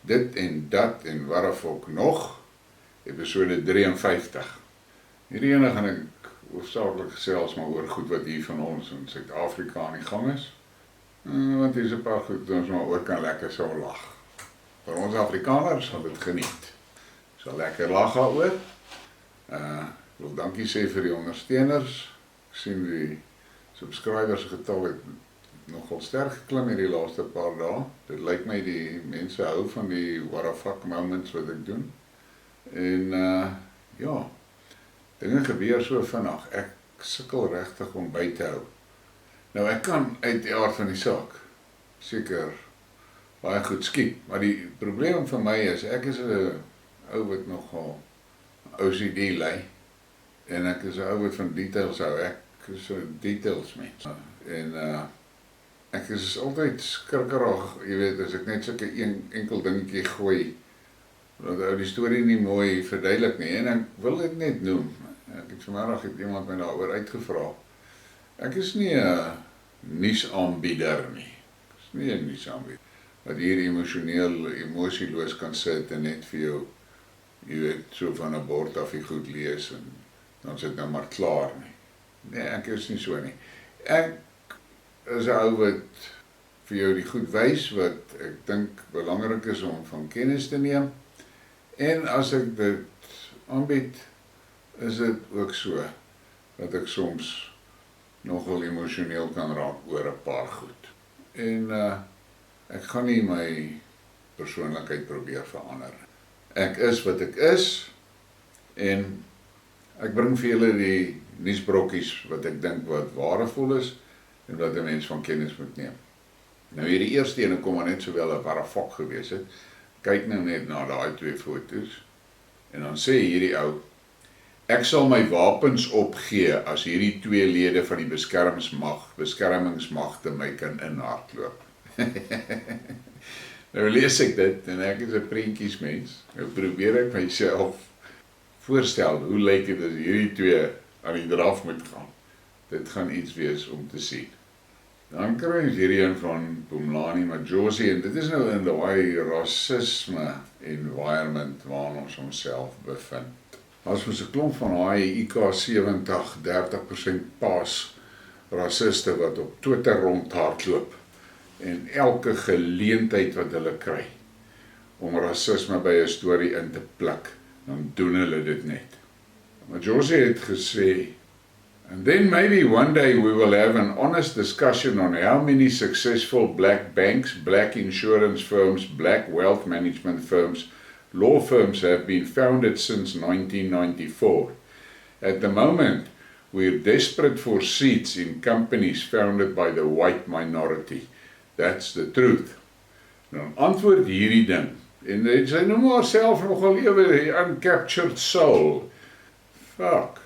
dit en dat en Warrefok nog, episode 53. Hierdie ene gaan ek hoofsaaklik gesels maar oor goed wat hier van ons in Suid-Afrika aan die gang is. Want hier is 'n paar goed wat ons maar oor kan lekker so lag. Vir ons Afrikaners sal dit geniet. Sal lekker lag daaroor. Ek wil dankie sê vir die ondersteuners. Ek sien die subscribers getal het nogal sterk geklim hierdie laaste paar dae. Dit lyk my die mense hou van die Warrefok moments wat ek doen. En ja, dinge gebeur so vinnig. Ek sukkel regtig om by te hou. Nou ek kan uit die aard van die saak seker baie goed skiet, maar die probleem vir my is, ek is 'n ou wat nogal OCD ly, en ek is 'n ou wat van details hou, ek is 'n details mens. En ek is altyd skrikkerig, jy weet, as ek net sulke enkel dingetjie gooi, dat ou die storie nie mooi verduidelik nie, en ek wil dit net noem. Ek het vanmiddag iemand my daaroor uitgevra. Ek is nie 'n nuusaanbieder nie. Ek is nie 'n nuusaanbieder wat hier emosieloos kan sit en net vir jou, jy weet, so van 'n bord af die goed lees en dan is dit nou maar klaar nie. Nee, ek is nie so nie. Ek is 'n ou wat vir jou die goed wys wat ek dink belangrik is om van kennis te neem. En as ek dit aanbied, is dit ook so dat ek soms nogal emosioneel kan raak oor 'n paar goed. En ek gaan nie my persoonlikheid probeer verander. Ek is wat ek is en ek bring vir julle die nuusbrokkies wat ek dink wat waardevol is en wat 'n mens van kennis moet neem. Nou hierdie eerste ene kom maar net sowel 'n Warrefok gewees het. Kyk nou net na daai twee foto's en dan sê hierdie ou: ek sal my wapens opgee as hierdie twee lede van die beskermingsmagte my kan inhardloop. Nou lees ek dit en ek is 'n prentjiesmens. Nou probeer ek myself voorstel, hoe lyk dit as hierdie twee aan die draf moet gaan? Dit gaan iets wees om te sien. Dan kry ons hierdie een van Bumlani Majosi, en dit is nou in daai rasisme environment waarin ons onsself bevind. As ons 'n klomp van daai IK 70, 30% paas rasiste wat op Twitter rondhardloop en elke geleentheid wat hulle kry om rasisme by 'n storie in te pluk, dan doen hulle dit net. Maar Josie het gesê, and then maybe one day we will have an honest discussion on how many successful black banks, black insurance firms, black wealth management firms, law firms have been founded since 1994. At the moment, we're desperate for seats in companies founded by the white minority. That's the truth. Dan antwoord hierdie ding, en sy noem haarself nogal ewe uncaptured soul. Fuck.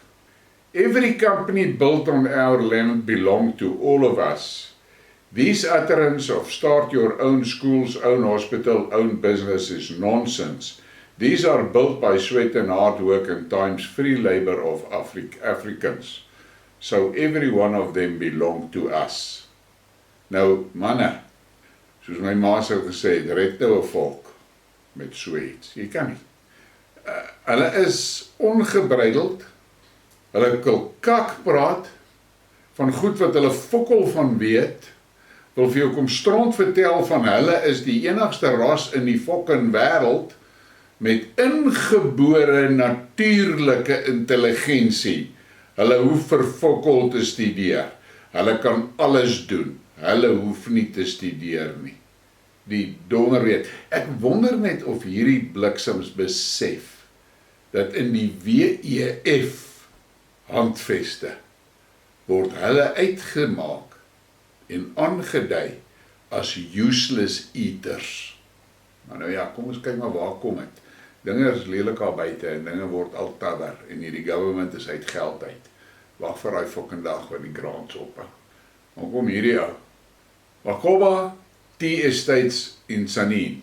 Every company built on our land belong to all of us. These utterance of start your own schools, own hospital, own business is nonsense. These are built by sweat and hard work and times free labor of Africans. So every one of them belong to us. Nou, manne, soos my ma sou gesê het, red nou 'n volk met so iets. Jy kan nie. Hulle is ongebreideld. Hulle wil kak praat van goed wat hulle fokkel van weet, wil vir jou kom stront vertel van hulle is die enigste ras in die fucking wêreld met ingebore natuurlike intelligensie. Hulle hoef verfokkel te studeer. Hulle kan alles doen. Hulle hoef nie te studeer nie. Die donder weet. Ek wonder net of hierdie bliksems besef dat in die WEF handveste word hulle uitgemaak en aangedui as useless eaters. Maar nou ja, kom ons kyk maar waar kom het. Dinge is lelik al buite en dinge word al tadder en hierdie government is uit geld uit. Wag vir daai fucking dag wat die grants ophou. Maar kom hierdie ou. Wakoba Tea Estates in Sanin,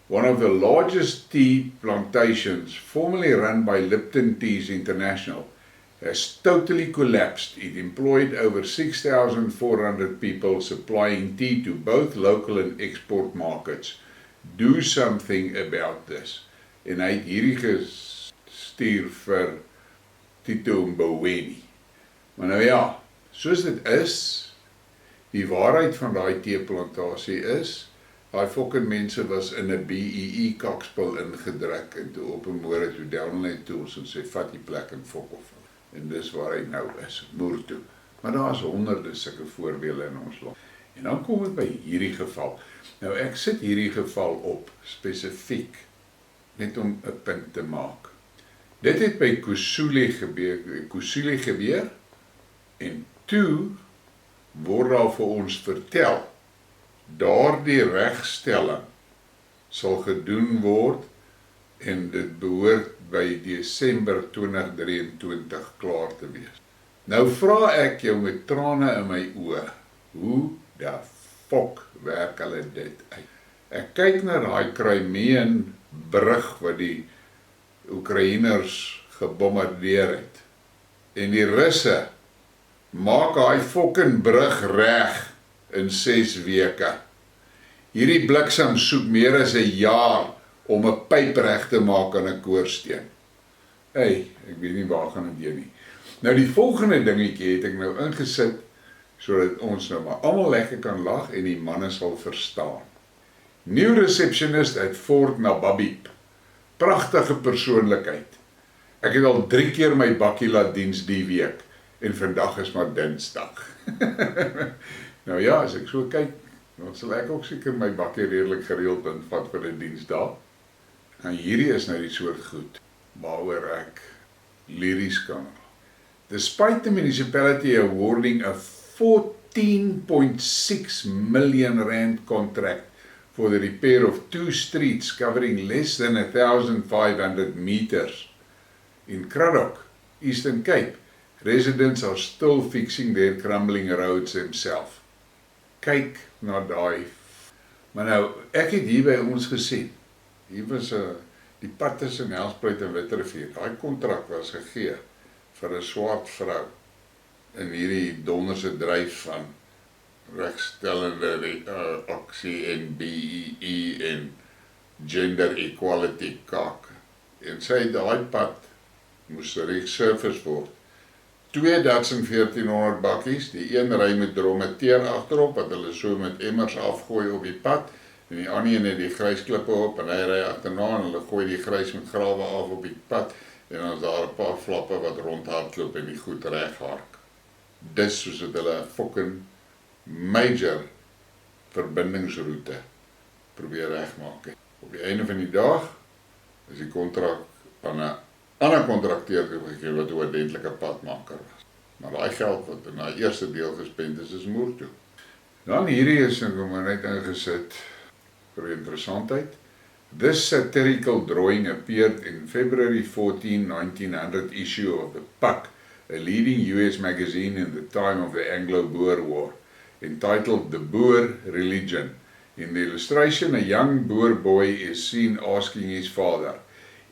one of the largest tea plantations formerly run by Lipton Teas International, has totally collapsed. It employed over 6,400 people supplying tea to both local and export markets. do something about this. En hy het hierdie gestuur vir Tito Mboweni. Maar nou ja, soos dit is, die waarheid van daai teeplantasie is, daai fucking mense was in 'n BEE kakspul ingedruk en toe op 'n môre toe down net toe ons en sê vat die plek en fok of. En dis waar hy nou is, moer toe. Maar daar is honderde sulke voorbeelde in ons land. En dan kom ek by hierdie geval. Nou ek sit hierdie geval op spesifiek net om 'n punt te maak. Dit het by Kusile gebeur en toe word daar vir ons vertel daardie regstelling sal gedoen word en dit behoort by Desember 2023 klaar te wees. Nou vra ek jou met trane in my oë, hoe die fok werk hulle dit uit? Ek kyk na daai Crimea brug wat die Oekraïners gebombardeer het. En die Russe maak daai fucking brug reg in 6 weke. Hierdie bliksem soek meer as 'n jaar om 'n pyp reg te maak aan 'n koorsteen. Hey, ek weet nie waar gaan dit heen nie. Nou die volgende dingetjie het ek nou ingesit sodat ons nou maar almal lekker kan lag en die manne sal verstaan. Nieuw receptionist uit Fort Nababib. Pragtige persoonlikheid. Ek het al 3 keer my bakkie laat diens die week en vandag is maar Dinsdag. Nou ja, as ek so kyk, dan sal ek ook seker my bakkie redelik gereeld invat vir 'n diensdag. Nou hierdie is nou die soort goed waaroor ek liries kan. Despite the municipality awarding a 14.6 million rand contract for the repair of 2 streets covering less than 1,500 meters in Kraag, Eastern Cape, residents are still fixing their crumbling roads themselves. Kyk na daai. Maar nou, ek het hier by ons gesien. Hier was die pad tussen Nelspruit en Witrifuur. Daai kontrak was gegee vir 'n swart vrou in hierdie donderse dryf van regstellende aksie en BEE en gender equality kak. En sy daai pad moes resurface word. 2,1400 bakkies, die een ry met dromme teer agterop, wat hulle so met emmers afgooi op die pad, en die ander een het die grysklippe op, en hy ry agterna, en hulle gooi die grys met grawe af op die pad, en dan is daar 'n paar flappe wat rondhardloop en die goed reghark. Dis soos het hulle 'n fucking major verbindingsroete probeer regmaak. Op die einde van die dag is die kontrak aan 'n ander kontrakteur gegee wat 'n ordentlike padmaker was. Maar daai geld wat in daai eerste deel gespend is moer toe. Dan hierdie is ek maar net ingesit vir interessantheid. This satirical drawing appeared in February 14, 1900 issue of the Puck, a leading US magazine in the time of the Anglo-Boer War, entitled The Boer Religion. In the illustration, a young Boer boy is seen asking his father,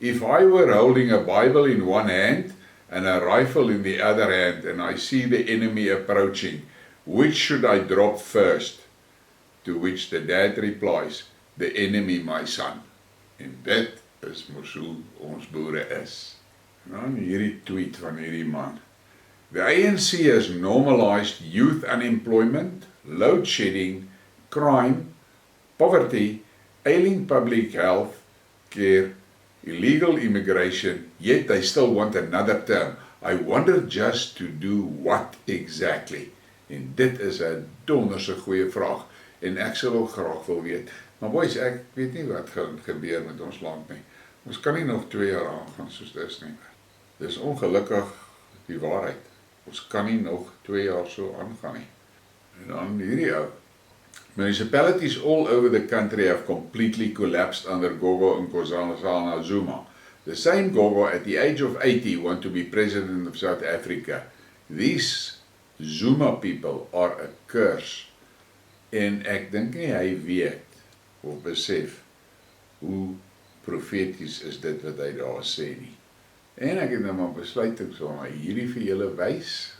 "If I were holding a Bible in one hand and a rifle in the other hand and I see the enemy approaching, which should I drop first?" To which the dad replies, "The enemy, my son." En dit is mos hoe ons boere is. En dan hierdie tweet van hierdie man. The ANC has normalized youth unemployment, load shedding, crime, poverty, ailing public health care, illegal immigration, yet they still want another term. I wonder just to do what exactly? En dit is 'n donderse goeie vraag en ek sal ook graag wil weet. Maar boys, ek weet nie wat gaan gebeur met ons land nie. Ons kan nie nog 2 jaar aangaan soos dis nie. Dis ongelukkig die waarheid. Ons kan nie nog 2 jaar so aangaan nie. En dan hierdie ou. Municipalities all over the country have completely collapsed under Gogo and Nkosazana Zuma. The same Gogo at the age of 80 want to be president of South Africa. These Zuma people are a curse. En ek dink nie hy weet of besef hoe profeties is dit wat hy daar sê nie. En ek het nou maar besluit ek sal hierdie vir julle wys,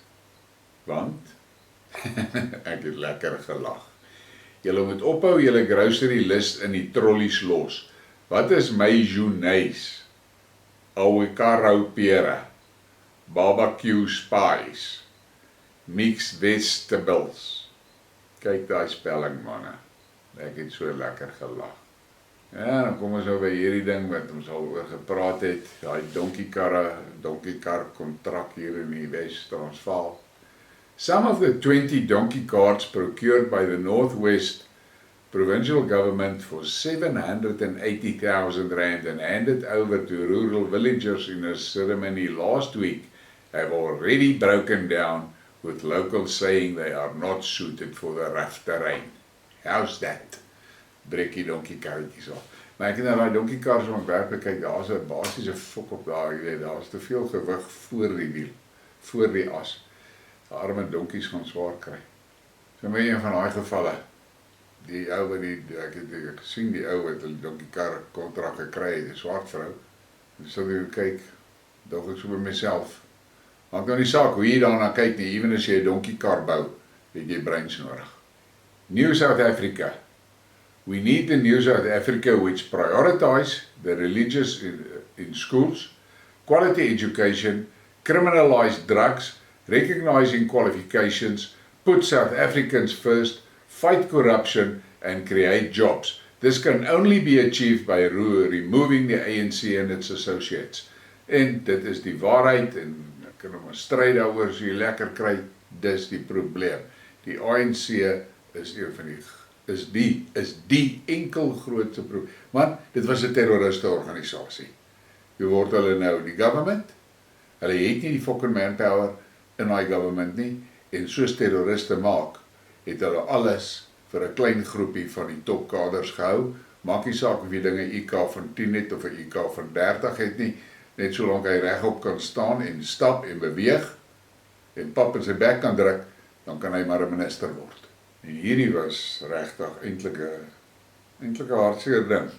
want ek het lekker gelag. Julle moet ophou julle grocery list in die trollies los. Wat is mayonnaise? Avocado pere, barbecue spice, mixed vegetables. Kyk daai spelling manne. Ek het so lekker gelag. Ja, dan kom ons nou by hierdie ding wat ons al oor gepraat het, daai donkiekar kontrak hier in die Wes-Transvaal. Some of the 20 donkey carts procured by the Northwest Provincial Government for 780,000 rand and handed over to rural villagers in a ceremony last week have already broken down, with locals saying they are not suited for the rough terrain. How's that? Breek die donkiekarretjies af. Maar ek het nou daai donkiekars om werklik kyk, daar is 'n basiese fok op daar, daar is te veel gewig voor die wiel, voor die as. Die arme donkies gaan swaar kry. So met een van daai gevalle, die ou wat ek het gesien die ou wat die donkiekar kontrak gekry het, die swart vrou. En so ek kyk, dog ek so by myself. Maak nou nie saak hoe jy daarna kyk nie, even as jy 'n donkiekar bou, het jy breins nodig. New South Africa. We need a New South Africa which prioritize the religious in schools, quality education, criminalize drugs, recognizing qualifications, put South Africans first, fight corruption and create jobs. This can only be achieved by removing the ANC and its associates. En dit is die waarheid en ek kan nog 'n stryd daaroor as jy lekker kry, dis die probleem. Die ANC is een van die enkel grootste probleem. Want dit was 'n terroristeorganisasie. Hoe word hulle nou die government? Hulle het nie die fucking manpower in daai government nie, en soos terroriste maak, het hulle alles vir 'n klein groepie van die topkaders gehou. Maak nie saak of jy dinge IQ van 10 het of 'n IQ van 30 het nie, net solank hy regop kan staan en stap en beweeg en pap in sy bek kan druk, dan kan hy maar 'n minister word. En hierdie was regtig eintlik 'n hartseer ding.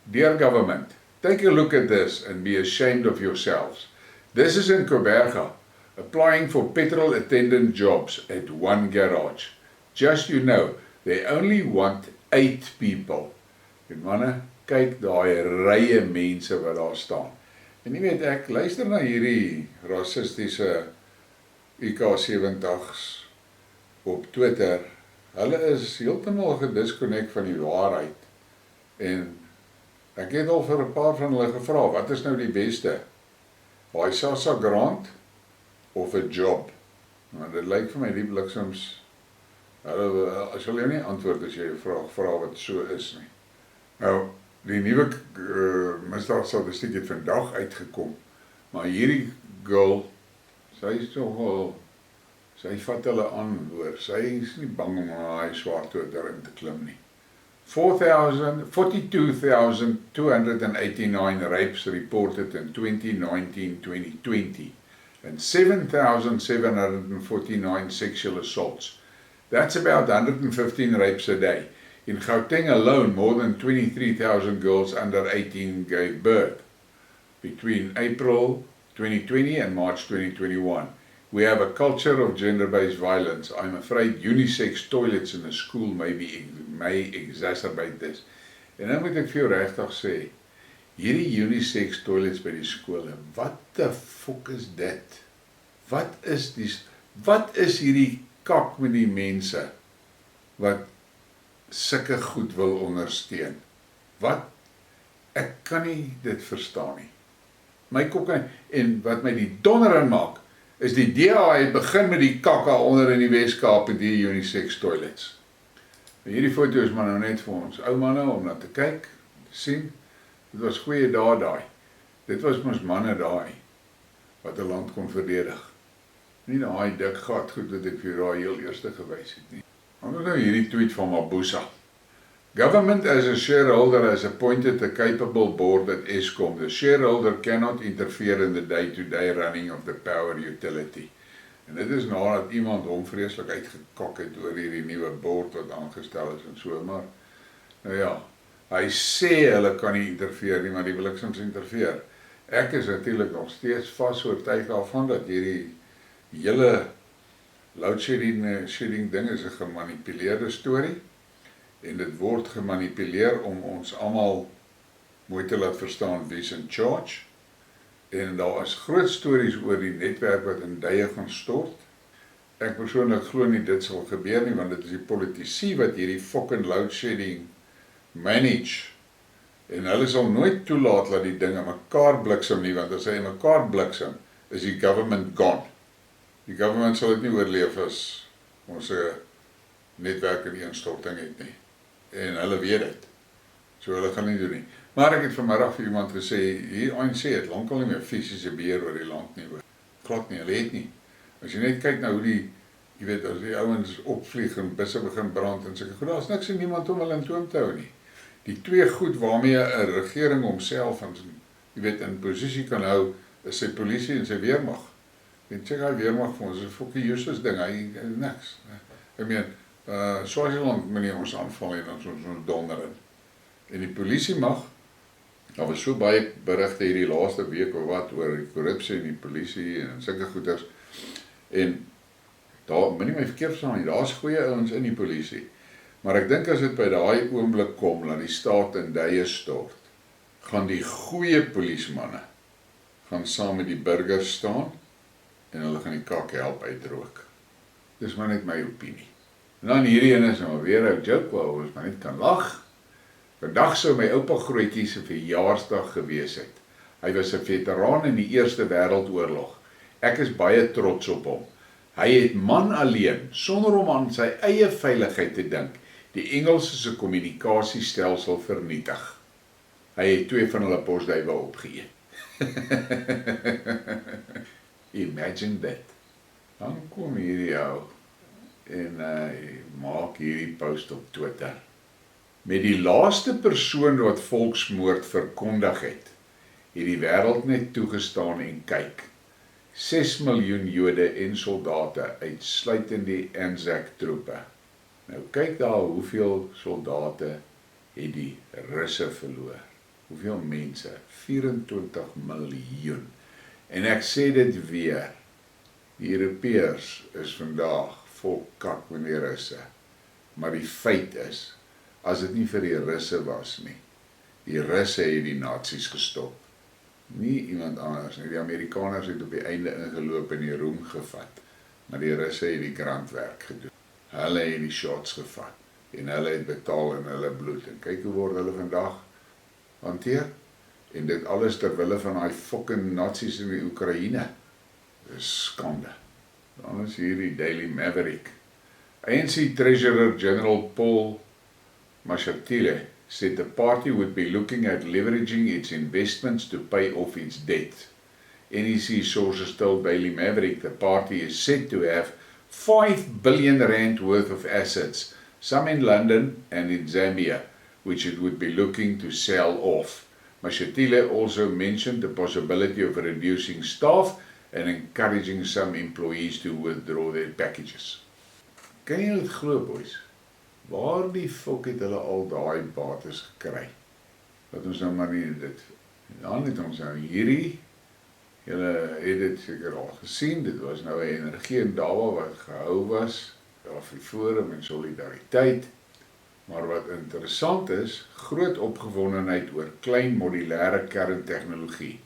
Dear government, take a look at this and be ashamed of yourselves. This is in Koberga, applying for petrol attendant jobs at one garage. Just you know, they only want 8 people. En manne, kyk daai rye mense wat daar staan. En jy weet, ek luister na hierdie rassistiese IK70's op Twitter. Hulle is heeltemal gedisconnect van die waarheid. En ek het al vir 'n paar van hulle gevra, wat is nou die beste? Daai SASSA grant of 'n job? Maar dit lyk vir my die bliksems, hulle sal jou nie antwoord as jy 'n vraag vra wat so is nie. Nou, die nuwe misdaadstatistiek het vandag uitgekom, maar hierdie girl, sy is nogal, sy vat hulle aan hoor, sy is nie bang om daai swaartoot daarin te klim nie. 42,289 rapes reported in 2019-2020 and 7,749 sexual assaults. That's about 115 rapes a day. In Gauteng alone, more than 23,000 girls under 18 gave birth between April 2020 and March 2021. We have a culture of gender-based violence. I'm afraid unisex toilets in a school may exacerbate this. En nou moet ek vir jou regtig sê, hierdie unisex toilets by die skole, wat the fuck is dit? Wat is hierdie kak met die mense wat sulke goed wil ondersteun? Wat? Ek kan nie dit verstaan nie. My kop kan, en wat my die donder in maak, is die DA het begin met die kakka onder in die Weskaap en die unisex toilets. En hierdie foto is maar nou net vir ons ou manne om na te kyk, te sien. Dit was goeie daai. Dit was mos manne daai wat 'n land kon verdedig. Nie daai dik gat goed wat ek vir daai heel eerste gewys het nie. Dan nou hierdie tweet van Mabuza. Government as a shareholder has appointed a capable board at Eskom. The shareholder cannot interfere in the day-to-day running of the power utility. En dit is nadat iemand hom vreeslik uitgekak het oor hierdie nuwe board wat aangestel is en so, maar nou ja, hy sê hulle kan nie interfereer nie, maar die bliksems interfereer. Ek is natuurlik nog steeds vas oortuig daarvan dat hierdie hele load shedding ding is 'n gemanipuleerde storie. En dit word gemanipuleer om ons almal mooi te laat verstaan wie's in charge. En daar is groot stories oor die netwerk wat in duie gaan stort. Ek persoonlik glo nie dit sal gebeur nie, want dit is die politici wat hierdie fucking load shedding manage. En hulle sal nooit toelaat dat die dinge mekaar bliksem nie, want as hy mekaar bliksem, is die government gone. Die government sal dit nie oorleef as ons netwerk in die instorting het nie. En hulle weet dit. So hulle gaan nie doen nie. Maar ek het vanmiddag vir iemand gesê, hier ANC het lankal nie meer fisiese beheer oor die land nie. Glad nie, hulle het nie. As jy net kyk na hoe jy weet, as die ouens opvlieg en busse begin brand en sulke goed, daar is niks en niemand om hulle in toom te hou nie. Die twee goed waarmee 'n regering homself jy weet, in posisie kan hou, is sy polisie en sy weermag. En check hy weermag vir ons, is 'n fucking useless ding, hy niks. Ek meen, Swaziland moet nie ons aanval en ons donder in. En die polisie mag, daar was so baie berigte hierdie laaste week of wat, oor die korrupsie in die polisie en sulke goeders. En daar, moet nie my verkeerd verstaan nie, daar is goeie ouens in die polisie. Maar ek dink as dit by daai oomblik kom, dat die staat in duie stort, gaan die goeie polismanne gaan saam met die burgers staan en hulle gaan die kak help uitrook. Dis maar net my opinie. En dan hierdie ene is nou weer 'n joke waar ons maar net kan lag. Vandag sou my oupa grootjie se verjaarsdag gewees het. Hy was 'n veteraan in die Eerste Wêreldoorlog. Ek is baie trots op hom. Hy het man alleen, sonder om aan sy eie veiligheid te dink, die Engelse se kommunikasiestelsel vernietig. Hy het 2 van hulle posduiwe opgeëet. Imagine that. Dan kom hierdie ou en maak hierdie post op Twitter. Met die laaste persoon wat volksmoord verkondig het die wêreld net toegestaan en kyk. 6 miljoen Jode en soldate, uitsluitend die Anzac troepe. Nou kyk daar hoeveel soldate het die Russe verloor. Hoeveel mense? 24 miljoen. En ek sê dit weer, die Europeërs is vandag vol kak met die Russe. Maar die feit is, as dit nie vir die Russe was nie, die Russe het die Nazi's gestop. Nie iemand anders nie. Die Amerikaners het op die einde ingeloop en die roem gevat. Maar die Russe het die grondwerk gedoen. Hulle het die shots gevat. En hulle het betaal in hulle bloed. En kyk hoe word hulle vandag hanteer. En dit alles terwille van die fucking Nazi's in die Oekraïne. Dis skande. Dan is hier die Daily Maverick. ANC Treasurer General Paul Mashatile said the party would be looking at leveraging its investments to pay off its debt. NEC sources told Daily Maverick the party is said to have 5 billion rand worth of assets, some in London and in Zambia, which it would be looking to sell off. Mashatile also mentioned the possibility of reducing staff and encouraging some employees to withdraw their packages. Kan jy dit glo, boys? Waar die fok het hulle al daai bates gekry? Dat ons nou maar nie dit. Dan het ons nou hierdie, julle het dit seker al gesien, dit was nou 'n energie en dawa wat gehou was, of die forum en solidariteit. Maar wat interessant is, groot opgewondenheid oor klein modulêre kerntegnologie.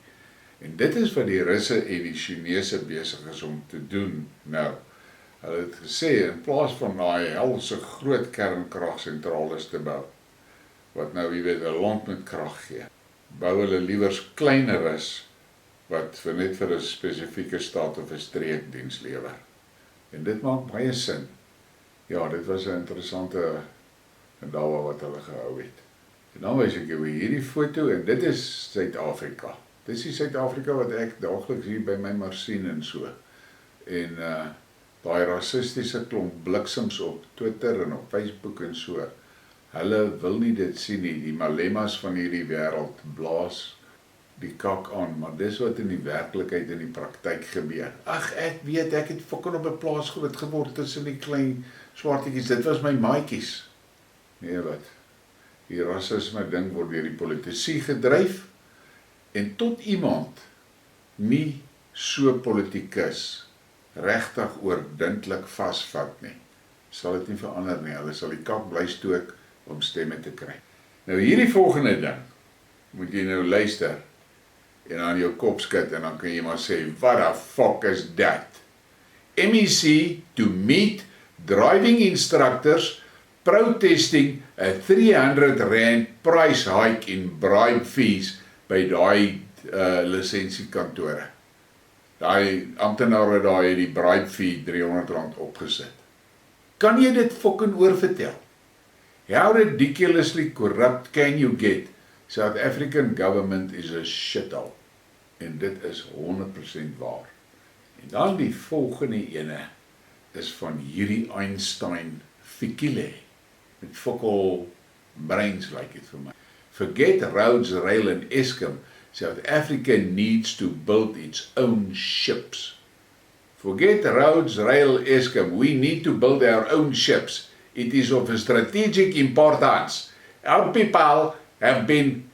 En dit is wat die Russe en die Chinese besig is om te doen nou. Hulle het gesê, in plaas van daai helse groot kernkragsentrales te bou, wat nou, jy weet, 'n land met krag gee, bou hulle liewers kleiner is, wat net vir 'n spesifieke staat of 'n streek diens lewer. En dit maak baie sin. Ja, dit was 'n interessante dawa wat hulle gehou het. En dan wys ek jou hierdie foto, en dit is Suid-Afrika. Dit is die Suid-Afrika wat ek daagliks hier by my maar sien en so. En daai rassistiese klomp bliksems op Twitter en op Facebook en so, hulle wil nie dit sien nie, die malemas van hierdie wêreld blaas die kak aan, maar dis wat in die werklikheid in die praktyk gebeur. Ag, ek weet, ek het fucking op 'n plaas groot geword tussen die klein swartetjies, dit was my maatjies. Nee, wat? Die rassisme ding word deur die politici gedryf, en tot iemand nie so politikus regtig oordentlik vasvat nie, sal dit nie verander nie. Hulle sal die kak bly stook om stemme te kry. Nou hierdie volgende ding, moet jy nou luister, en aan jou kop skud, en dan kan jy maar sê, what the fuck is that? MEC to meet driving instructors protesting a R300 price hike in bribe fees by daai lisensiekantore. Daai amptenare daar het die bribe fee R300 opgesit. Kan jy dit fucking oorvertel? How ridiculously corrupt can you get? South African government is a shithole. En dit is 100% waar. En dan die volgende ene is van hierdie Einstein Fikile. Met fokol brains like it vir my. Forget roads, rail and Eskom. South Africa needs to build its own ships. Forget roads, rail, Eskom. We need to build our own ships. It is of a strategic importance. Our people have been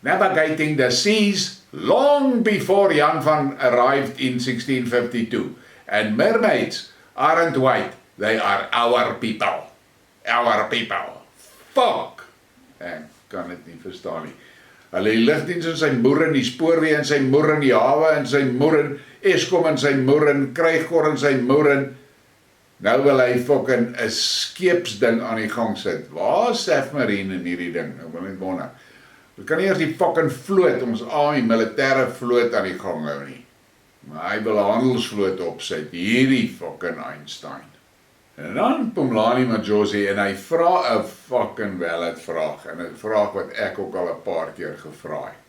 navigating the seas long before Jan van arrived in 1652. And mermaids aren't white. They are our people. Our people. Fuck! Ek kan dit nie verstaan nie. Hulle die lugdiens in sy moer in die spoorweë in sy moer in die hawe in sy moer in Eskom in sy moer in Krygkor in sy moer in. Nou wil hy fucking 'n skeepsding aan die gang sit. Waar is Safmarine in hierdie ding? Ek wil net wonder. We kan nie eers die fucking vloot, ons army militêre vloot aan die gang hou nie. Maar hy wil 'n handelsvloot opsit, hierdie fucking Einstein. En dan Pumlani Majosi en hy vra 'n fucking valid vraag, en 'n vraag wat ek ook al 'n paar keer gevra het.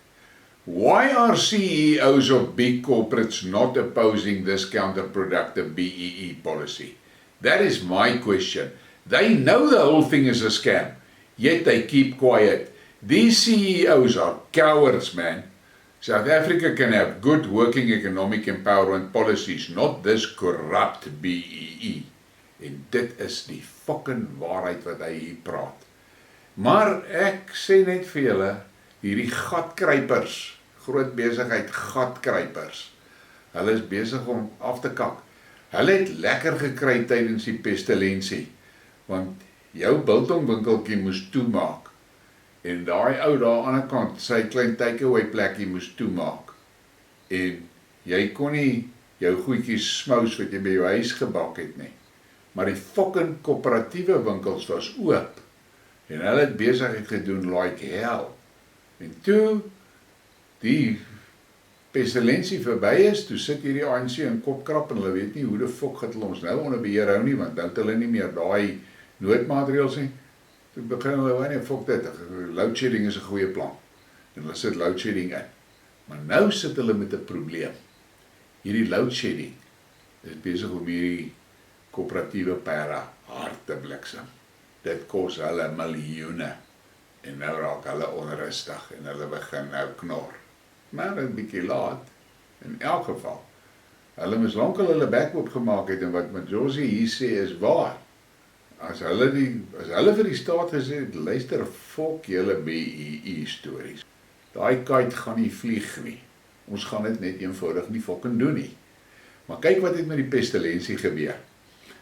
Why are CEOs of big corporates not opposing this counterproductive BEE policy? That is my question. They know the whole thing is a scam, yet they keep quiet. These CEOs are cowards, man. South Africa can have good working economic empowerment policies, not this corrupt BEE. En dit is die fucking waarheid wat hy hier praat. Maar ek sê net vir julle, hierdie gatkruipers, groot besigheid gatkruipers, hulle is besig om af te kak. Hulle het lekker gekry tydens die pestilensie, want jou biltongwinkeltjie moes toemaak. En daai ou daar aan die kant, sy klein takeaway plekkie moes toemaak. En jy kon nie jou goedjies smous wat jy by jou huis gebak het nie. Maar die fucking koöperatiewe winkels was oop. En hulle het besigheid gedoen like hell. En toe die pestilensie verby is, toe sit hierdie ANC in kopkrap en hulle weet nie hoe die fok het hulle ons nou onder beheer hou nie, want nou het hulle nie meer daai noodmaatreëls nie. Toe begin hulle, nee, fok dit, loadshedding is 'n goeie plan. En hulle sit loadshedding in. Maar nou sit hulle met 'n probleem. Hierdie loadshedding is besig om hierdie koöperatiewe pere hard te bliksem. Dit kos hulle miljoene. En nou raak hulle onrustig en hulle begin nou knor. Maar 'n bietjie laat, in elk geval. Hulle moes lankal hulle bek oopgemaak het en wat Majosi hier sê is waar. As hulle vir die staat gesê het, luister, fok julle BEE stories. Daai kite gaan nie vlieg nie. Ons gaan dit net eenvoudig nie fucking doen nie. Maar kyk wat het met die pestilensie gebeur.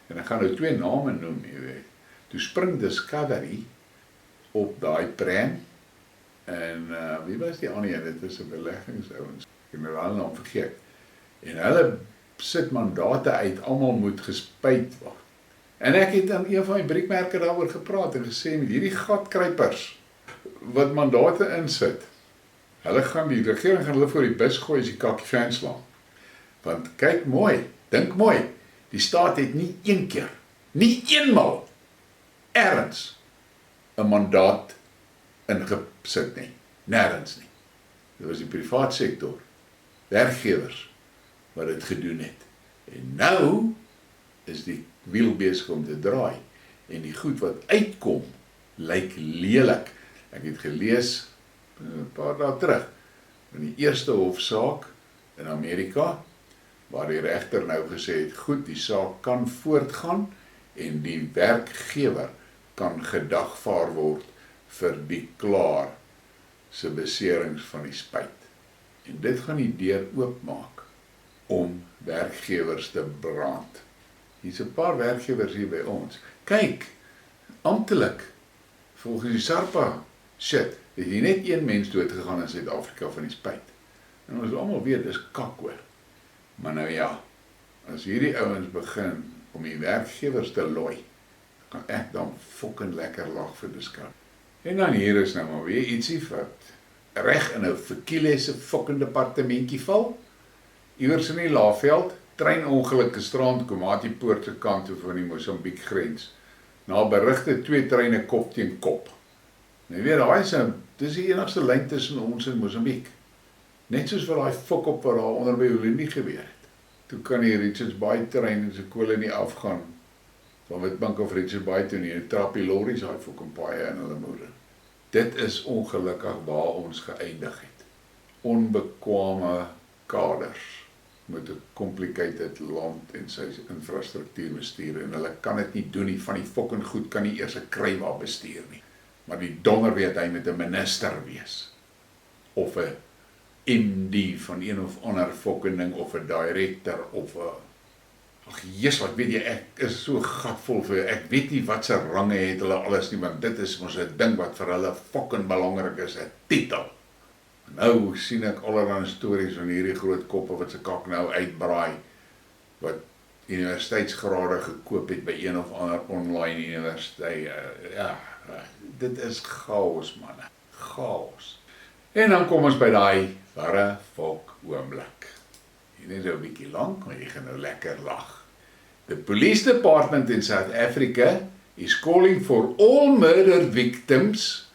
En ek gaan nou 2 name noem, jy weet. Toe spring Discovery op daai pram. En wie was die ander een? Dit was 'n beleggingsouens. Ek het nou al naam vergeet. En hulle sit mandate uit, almal moet gespuit word. En ek het aan een van die Briekmerke daaroor gepraat en gesê met hierdie gatkruipers wat mandate insit. Hulle gaan die regering gaan hulle voor die bus gooi as die kakkie fan slaan. Want kyk mooi, dink mooi. Die staat het nie een keer, nie eenmal ergens 'n mandaat ingesit nie. Nêrens nie. Dit was die privaat sektor, werkgewers wat dit gedoen het. En nou is die wiel besig om te draai en die goed wat uitkom lyk lelik. Ek het gelees 'n paar dae terug in die eerste hofsaak in Amerika waar die regter nou gesê het, goed, die saak kan voortgaan en die werkgewer kan gedagvaar word vir die klaar se beserings van die spyt. En dit gaan die deur oopmaak om werkgewers te brand. Hier's 'n paar werkgewers hier by ons. Kyk, amptelik volgens die SARPA, shit, het hier net een mens doodgegaan in Suid-Afrika van die spyt. En ons almal weet, dis kak hoor. Maar nou ja, as hierdie ouens begin om die werkgewers te looi, kan ek dan fucking lekker lag vir discount. En dan hier is nou maar weer ietsie wat reg in 'n Fikile se fucking departementjie val. Iewers in die Laagveld, treinongeluk gisterand Komatipoort se kant toe van die Mosambiek grens. Na berigte 2 treine kop teen kop. Nou weet daai dis die enigste lyn tussen ons en Mosambiek. Net soos wat daai fok op wat daar onder by Holenie gebeur het. Toe kan die Richards Bay trein in se kole nie afgaan van Witbank of Richards Bay toe nie. Trap die lorries daai fucking paai in hulle moeder. Dit is ongelukkig waar ons geëindig het. Onbekwame kaders met 'n complicated land en sy infrastruktuur bestuur en hulle kan dit nie doen nie, van die fucking goed kan nie eers 'n kruiwa bestuur nie. Maar die donder weet hy met 'n minister wees. Of 'n MD van een of ander fucking ding of 'n director of 'n ag Jesus, wat weet jy, ek is so gatvol vir ek weet nie wat se range het hulle alles nie, want dit is mos 'n ding wat vir hulle fucking belangrik is, 'n titel. Nou sien ek allerlei stories van hierdie groot koppe wat se kak nou uitbraai, wat universiteitsgrade gekoop het by een of ander online universiteit. Ja, dit is chaos manne, chaos. En dan kom ons by daai Warrefok oomblik. Hier is 'n bietjie lank, maar jy gaan nou lekker lag. The police department in South Africa is calling for all murder victims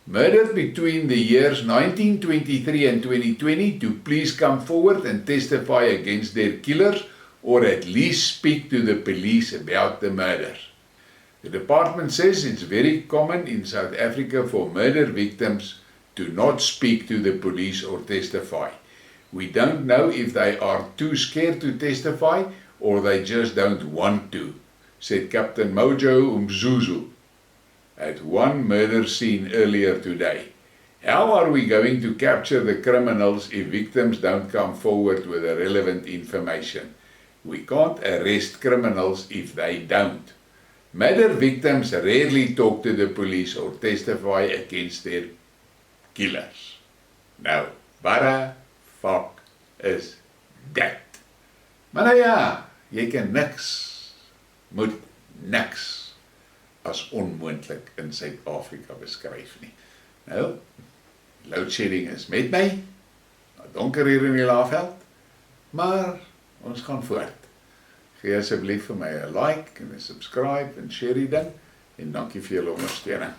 murdered between the years 1923 and 2020 to please come forward and testify against their killers or at least speak to the police about the murders. The department says it's very common in South Africa for murder victims to not speak to the police or testify. We don't know if they are too scared to testify or they just don't want to, said Captain Mojo Umzuzu at one murder scene earlier today. How are we going to capture the criminals if victims don't come forward with the relevant information? We can't arrest criminals if they don't. Murder victims rarely talk to the police or testify against their killers. Nou, Warrefok is dit. Maar nou ja, jy kan moet niks as onmoontlik in Suid-Afrika beskryf nie. Nou, loadshedding is met my, donker hier in die Laagveld, maar ons gaan voort. Gee asseblief vir my 'n like en 'n subscribe en share die ding, en dankie vir julle ondersteuning.